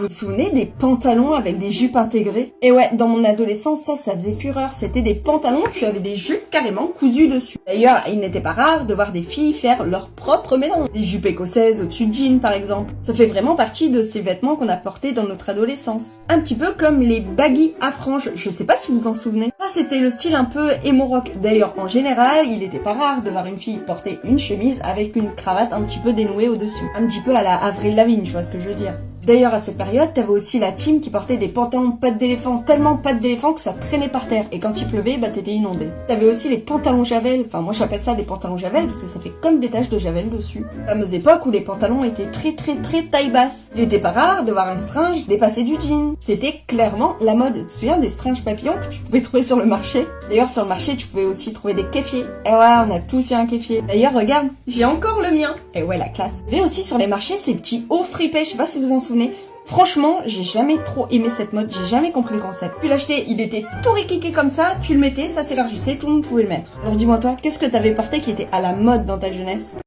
Vous vous souvenez des pantalons avec des jupes intégrées? Et ouais, dans mon adolescence, ça faisait fureur. C'était des pantalons, tu avais des jupes carrément cousues dessus. D'ailleurs, il n'était pas rare de voir des filles faire leur propre mélange. Des jupes écossaises au-dessus de jeans, par exemple. Ça fait vraiment partie de ces vêtements qu'on a portés dans notre adolescence. Un petit peu comme les baggy à franges. Je sais pas si vous en souvenez. Ça, c'était le style un peu emo rock. D'ailleurs, en général, il était pas rare de voir une fille porter une chemise avec une cravate un petit peu dénouée au-dessus. Un petit peu à la Avril Lavigne, tu vois ce que je veux dire. D'ailleurs, à cette période, t'avais aussi la team qui portait des pantalons pattes d'éléphant, tellement pattes d'éléphant que ça traînait par terre. Et quand il pleuvait, bah t'étais inondé. T'avais aussi les pantalons javel, enfin moi j'appelle ça des pantalons javel parce que ça fait comme des taches de javel dessus. Fameuse époque où les pantalons étaient très taille basse. Il était pas rare de voir un stringe dépasser du jean. C'était clairement la mode. Tu te souviens des stringes papillons que tu pouvais trouver sur le marché? D'ailleurs, sur le marché, tu pouvais aussi trouver des kéfiers. Et ouais, on a tous eu un kéfier. D'ailleurs, regarde, j'ai encore le mien. Et ouais, la classe. Il y avait aussi sur les marchés ces petits hauts fripés, je sais pas si vous en souvenez. Franchement, j'ai jamais trop aimé cette mode, j'ai jamais compris le concept. Tu l'achetais, il était tout riquiqué comme ça, tu le mettais, ça s'élargissait, tout le monde pouvait le mettre. Alors dis-moi toi, qu'est-ce que t'avais porté qui était à la mode dans ta jeunesse?